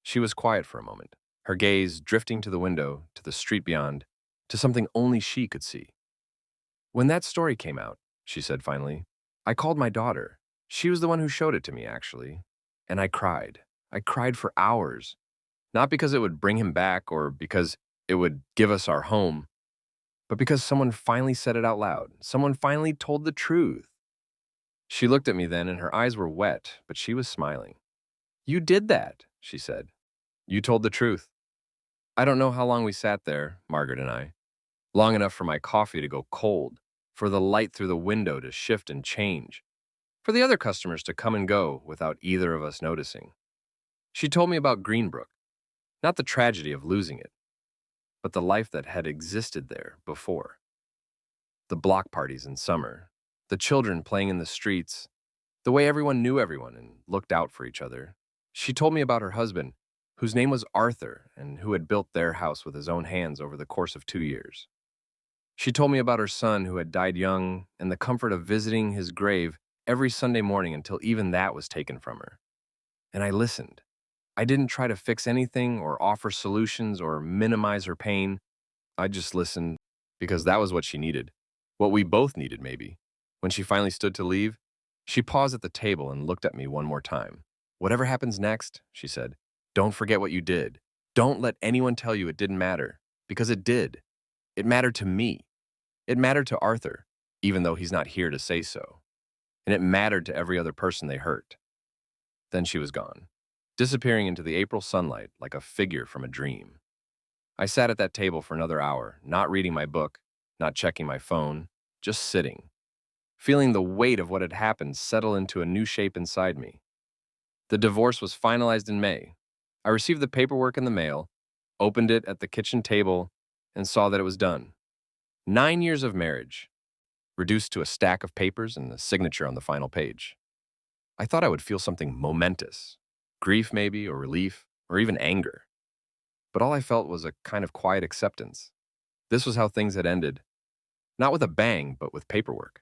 She was quiet for a moment, her gaze drifting to the window, to the street beyond, to something only she could see. When that story came out, she said finally, I called my daughter. She was the one who showed it to me, actually. And I cried. I cried for hours. Not because it would bring him back or because it would give us our home, but because someone finally said it out loud. Someone finally told the truth. She looked at me then, and her eyes were wet, but she was smiling. You did that, she said. You told the truth. I don't know how long we sat there, Margaret and I. Long enough for my coffee to go cold, for the light through the window to shift and change, for the other customers to come and go without either of us noticing. She told me about Greenbrook, not the tragedy of losing it, but the life that had existed there before. The block parties in summer, the children playing in the streets, the way everyone knew everyone and looked out for each other. She told me about her husband, whose name was Arthur and who had built their house with his own hands over the course of 2 years. She told me about her son who had died young and the comfort of visiting his grave every Sunday morning until even that was taken from her. And I listened. I didn't try to fix anything or offer solutions or minimize her pain. I just listened because that was what she needed. What we both needed, maybe. When she finally stood to leave, she paused at the table and looked at me one more time. Whatever happens next, she said, don't forget what you did. Don't let anyone tell you it didn't matter, because it did. It mattered to me. It mattered to Arthur, even though he's not here to say so. And it mattered to every other person they hurt. Then she was gone, disappearing into the April sunlight like a figure from a dream. I sat at that table for another hour, not reading my book, not checking my phone, just sitting, feeling the weight of what had happened settle into a new shape inside me. The divorce was finalized in May. I received the paperwork in the mail, opened it at the kitchen table, and saw that it was done. 9 years of marriage, reduced to a stack of papers and a signature on the final page. I thought I would feel something momentous, grief maybe, or relief, or even anger. But all I felt was a kind of quiet acceptance. This was how things had ended. Not with a bang, but with paperwork.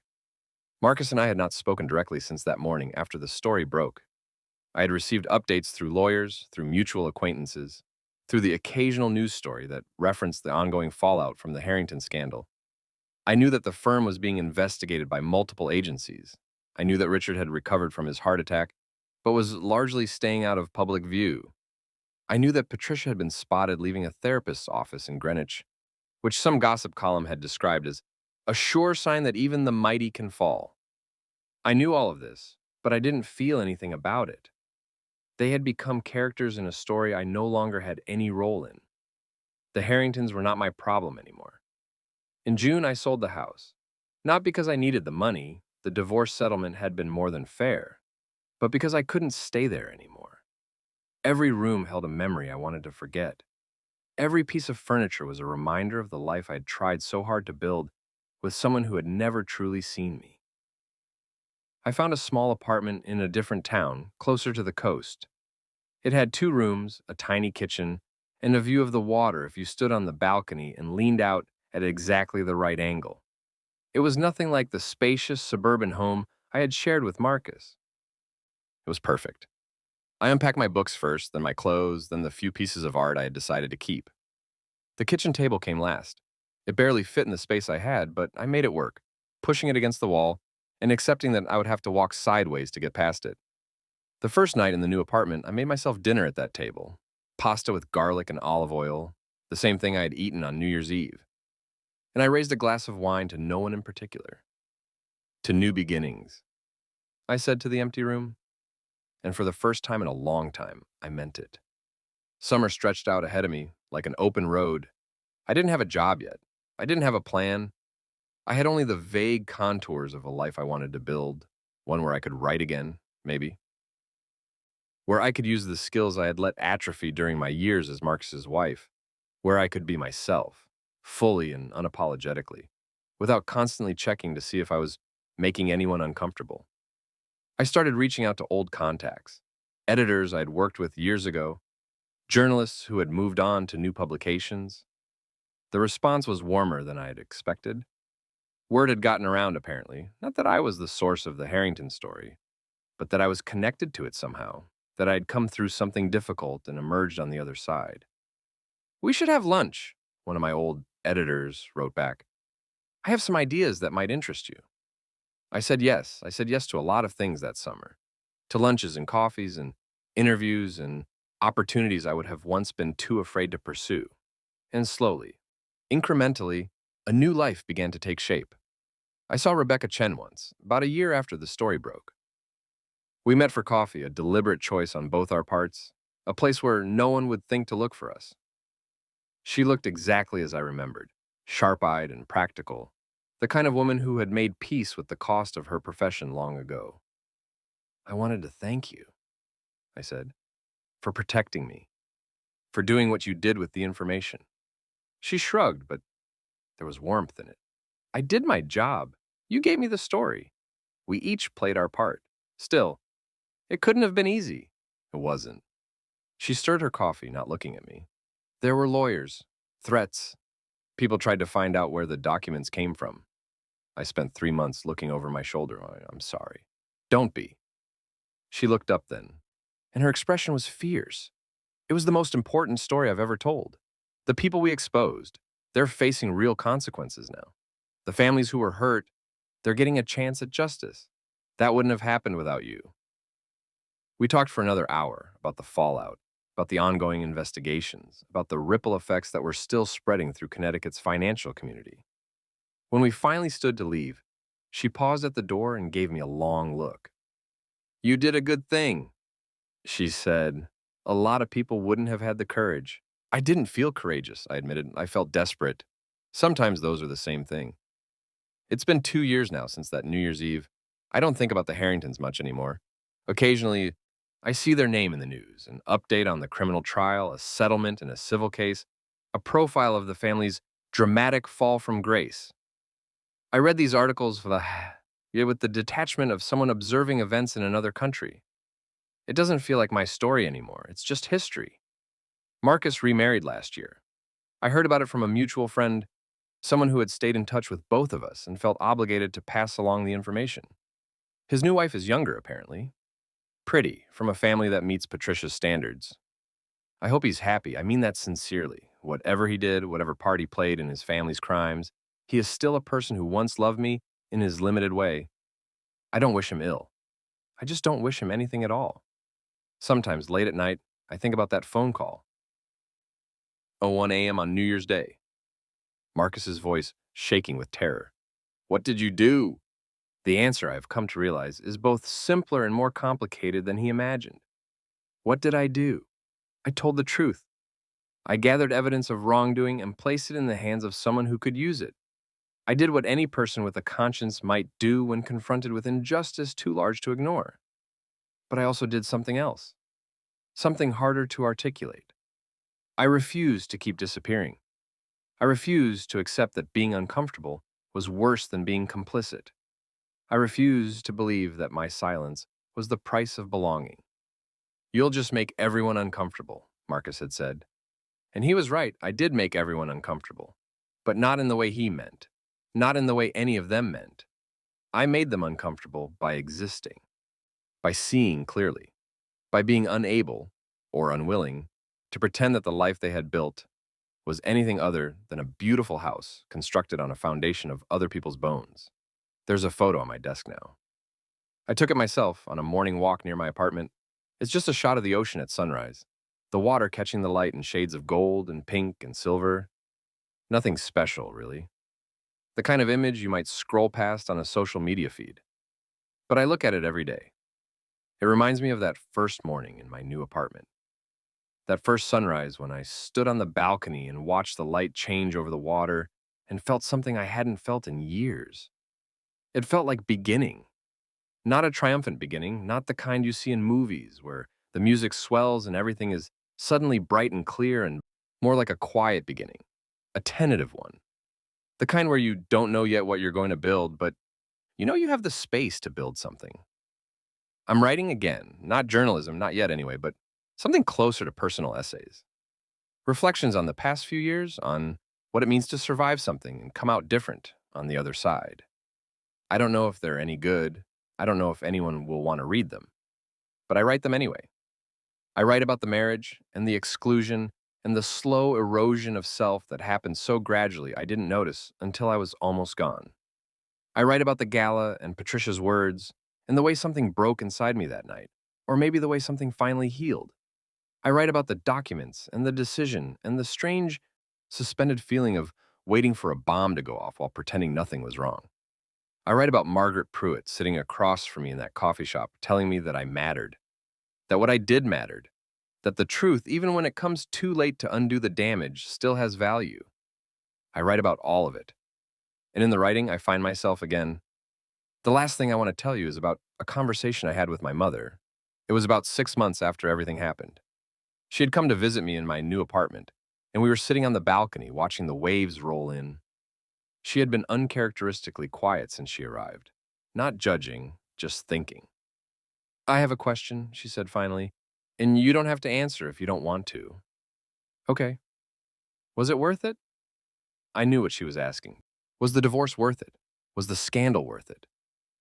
Marcus and I had not spoken directly since that morning after the story broke. I had received updates through lawyers, through mutual acquaintances, through the occasional news story that referenced the ongoing fallout from the Harrington scandal. I knew that the firm was being investigated by multiple agencies. I knew that Richard had recovered from his heart attack, but was largely staying out of public view. I knew that Patricia had been spotted leaving a therapist's office in Greenwich, which some gossip column had described as a sure sign that even the mighty can fall. I knew all of this, but I didn't feel anything about it. They had become characters in a story I no longer had any role in. The Harringtons were not my problem anymore. In June, I sold the house. Not because I needed the money, the divorce settlement had been more than fair, but because I couldn't stay there anymore. Every room held a memory I wanted to forget. Every piece of furniture was a reminder of the life I had tried so hard to build with someone who had never truly seen me. I found a small apartment in a different town, closer to the coast. It had 2 rooms, a tiny kitchen, and a view of the water if you stood on the balcony and leaned out at exactly the right angle. It was nothing like the spacious suburban home I had shared with Marcus. It was perfect. I unpacked my books first, then my clothes, then the few pieces of art I had decided to keep. The kitchen table came last. It barely fit in the space I had, but I made it work, pushing it against the wall and accepting that I would have to walk sideways to get past it. The first night in the new apartment, I made myself dinner at that table. Pasta with garlic and olive oil, the same thing I had eaten on New Year's Eve. And I raised a glass of wine to no one in particular. To new beginnings, I said to the empty room. And for the first time in a long time, I meant it. Summer stretched out ahead of me like an open road. I didn't have a job yet. I didn't have a plan. I had only the vague contours of a life I wanted to build, one where I could write again, maybe. Where I could use the skills I had let atrophy during my years as Marcus's wife. Where I could be myself, fully and unapologetically, without constantly checking to see if I was making anyone uncomfortable. I started reaching out to old contacts, editors I'd worked with years ago, journalists who had moved on to new publications. The response was warmer than I had expected. Word had gotten around, apparently, not that I was the source of the Harrington story, but that I was connected to it somehow, that I had come through something difficult and emerged on the other side. "We should have lunch," one of my old editors wrote back. "I have some ideas that might interest you." I said yes. I said yes to a lot of things that summer, to lunches and coffees and interviews and opportunities I would have once been too afraid to pursue. And slowly, incrementally, a new life began to take shape. I saw Rebecca Chen once, about a year after the story broke. We met for coffee, a deliberate choice on both our parts, a place where no one would think to look for us. She looked exactly as I remembered, sharp-eyed and practical, the kind of woman who had made peace with the cost of her profession long ago. "I wanted to thank you," I said, "for protecting me, for doing what you did with the information." She shrugged, but there was warmth in it. "I did my job. You gave me the story. We each played our part. Still, it couldn't have been easy." It wasn't. She stirred her coffee, not looking at me. "There were lawyers, threats. People tried to find out where the documents came from. I spent 3 months looking over my shoulder. I'm sorry." "Don't be." She looked up then, and her expression was fierce. "It was the most important story I've ever told. The people we exposed, they're facing real consequences now. The families who were hurt, they're getting a chance at justice. That wouldn't have happened without you." We talked for another hour about the fallout, about the ongoing investigations, about the ripple effects that were still spreading through Connecticut's financial community. When we finally stood to leave, she paused at the door and gave me a long look. "You did a good thing," she said. "A lot of people wouldn't have had the courage." I didn't feel courageous, I admitted. I felt desperate. Sometimes those are the same thing. It's been 2 years now since that New Year's Eve. I don't think about the Harringtons much anymore. Occasionally, I see their name in the news, an update on the criminal trial, a settlement in a civil case, a profile of the family's dramatic fall from grace. I read these articles with the detachment of someone observing events in another country. It doesn't feel like my story anymore. It's just history. Marcus remarried last year. I heard about it from a mutual friend, someone who had stayed in touch with both of us and felt obligated to pass along the information. His new wife is younger, apparently. Pretty, from a family that meets Patricia's standards. I hope he's happy. I mean that sincerely. Whatever he did, whatever part he played in his family's crimes, he is still a person who once loved me in his limited way. I don't wish him ill. I just don't wish him anything at all. Sometimes, late at night, I think about that phone call. 01 a.m. on New Year's Day. Marcus's voice shaking with terror. "What did you do?" The answer, I've come to realize, is both simpler and more complicated than he imagined. What did I do? I told the truth. I gathered evidence of wrongdoing and placed it in the hands of someone who could use it. I did what any person with a conscience might do when confronted with injustice too large to ignore. But I also did something else, something harder to articulate. I refused to keep disappearing. I refused to accept that being uncomfortable was worse than being complicit. I refused to believe that my silence was the price of belonging. "You'll just make everyone uncomfortable," Marcus had said. And he was right, I did make everyone uncomfortable. But not in the way he meant. Not in the way any of them meant. I made them uncomfortable by existing, by seeing clearly, by being unable, or unwilling, to pretend that the life they had built was anything other than a beautiful house constructed on a foundation of other people's bones. There's a photo on my desk now. I took it myself on a morning walk near my apartment. It's just a shot of the ocean at sunrise, the water catching the light in shades of gold and pink and silver. Nothing special, really. The kind of image you might scroll past on a social media feed. But I look at it every day. It reminds me of that first morning in my new apartment. That first sunrise when I stood on the balcony and watched the light change over the water and felt something I hadn't felt in years. It felt like beginning. Not a triumphant beginning, not the kind you see in movies where the music swells and everything is suddenly bright and clear, and more like a quiet beginning, a tentative one. The kind where you don't know yet what you're going to build, but you know you have the space to build something. I'm writing again, not journalism, not yet anyway, but something closer to personal essays. Reflections on the past few years, on what it means to survive something and come out different on the other side. I don't know if they're any good. I don't know if anyone will want to read them, but I write them anyway. I write about the marriage and the exclusion and the slow erosion of self that happened so gradually I didn't notice until I was almost gone. I write about the gala and Patricia's words and the way something broke inside me that night, or maybe the way something finally healed. I write about the documents and the decision and the strange, suspended feeling of waiting for a bomb to go off while pretending nothing was wrong. I write about Margaret Pruitt sitting across from me in that coffee shop telling me that I mattered, that what I did mattered, that the truth, even when it comes too late to undo the damage, still has value. I write about all of it. And in the writing, I find myself again. The last thing I want to tell you is about a conversation I had with my mother. It was about 6 months after everything happened. She had come to visit me in my new apartment, and we were sitting on the balcony watching the waves roll in. She had been uncharacteristically quiet since she arrived, not judging, just thinking. I have a question, she said finally, and you don't have to answer if you don't want to. Okay. Was it worth it? I knew what she was asking. Was the divorce worth it? Was the scandal worth it?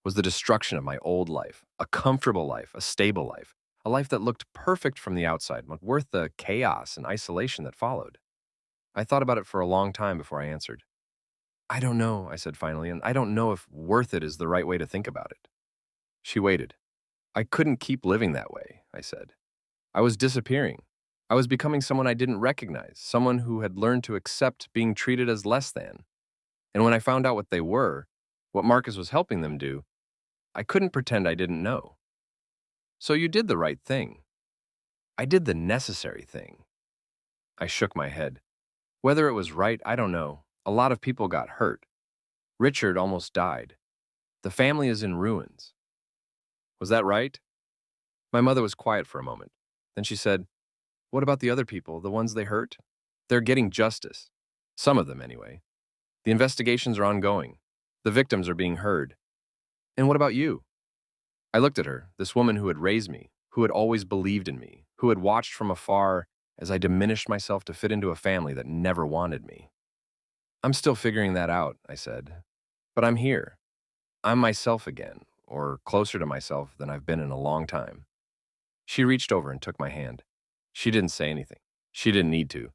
Was the destruction of my old life, a comfortable life, a stable life, a life that looked perfect from the outside, but worth the chaos and isolation that followed? I thought about it for a long time before I answered. I don't know, I said finally, and I don't know if worth it is the right way to think about it. She waited. I couldn't keep living that way, I said. I was disappearing. I was becoming someone I didn't recognize, someone who had learned to accept being treated as less than. And when I found out what they were, what Marcus was helping them do, I couldn't pretend I didn't know. So you did the right thing. I did the necessary thing. I shook my head. Whether it was right, I don't know. A lot of people got hurt. Richard almost died. The family is in ruins. Was that right? My mother was quiet for a moment. Then she said, what about the other people, the ones they hurt? They're getting justice. Some of them, anyway. The investigations are ongoing. The victims are being heard. And what about you? I looked at her, this woman who had raised me, who had always believed in me, who had watched from afar as I diminished myself to fit into a family that never wanted me. I'm still figuring that out, I said. But I'm here. I'm myself again, or closer to myself than I've been in a long time. She reached over and took my hand. She didn't say anything. She didn't need to.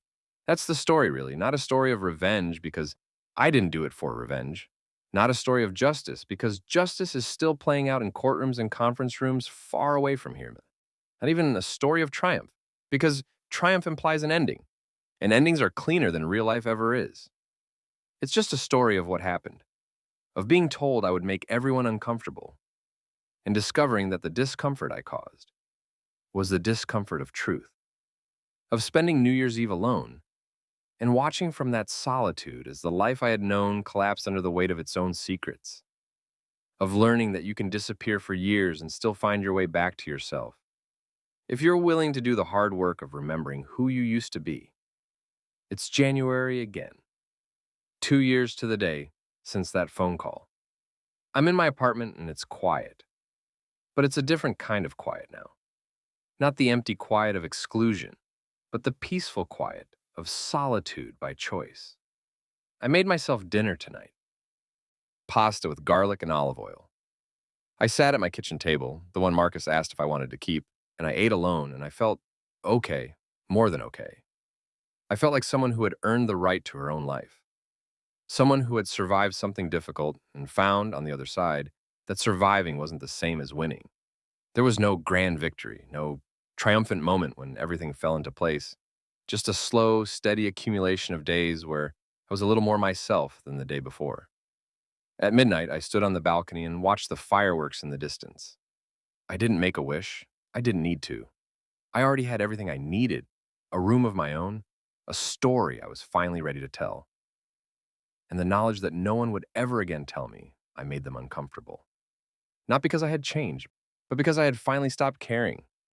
That's the story, really, not a story of revenge because I didn't do it for revenge. Not a story of justice because justice is still playing out in courtrooms and conference rooms far away from here. Not even a story of triumph because triumph implies an ending, and endings are cleaner than real life ever is. It's just a story of what happened, of being told I would make everyone uncomfortable, and discovering that the discomfort I caused was the discomfort of truth, of spending New Year's Eve alone, and watching from that solitude as the life I had known collapsed under the weight of its own secrets, of learning that you can disappear for years and still find your way back to yourself, if you're willing to do the hard work of remembering who you used to be. It's January again, 2 years to the day since that phone call. I'm in my apartment and it's quiet, but it's a different kind of quiet now. Not the empty quiet of exclusion, but the peaceful quiet of solitude by choice. I made myself dinner tonight. Pasta with garlic and olive oil. I sat at my kitchen table, the one Marcus asked if I wanted to keep, and I ate alone, and I felt okay, more than okay. I felt like someone who had earned the right to her own life. Someone who had survived something difficult and found, on the other side, that surviving wasn't the same as winning. There was no grand victory, no triumphant moment when everything fell into place. Just a slow, steady accumulation of days where I was a little more myself than the day before. At midnight, I stood on the balcony and watched the fireworks in the distance. I didn't make a wish. I didn't need to. I already had everything I needed, a room of my own, a story I was finally ready to tell. And the knowledge that no one would ever again tell me, I made them uncomfortable. Not because I had changed, but because I had finally stopped caring.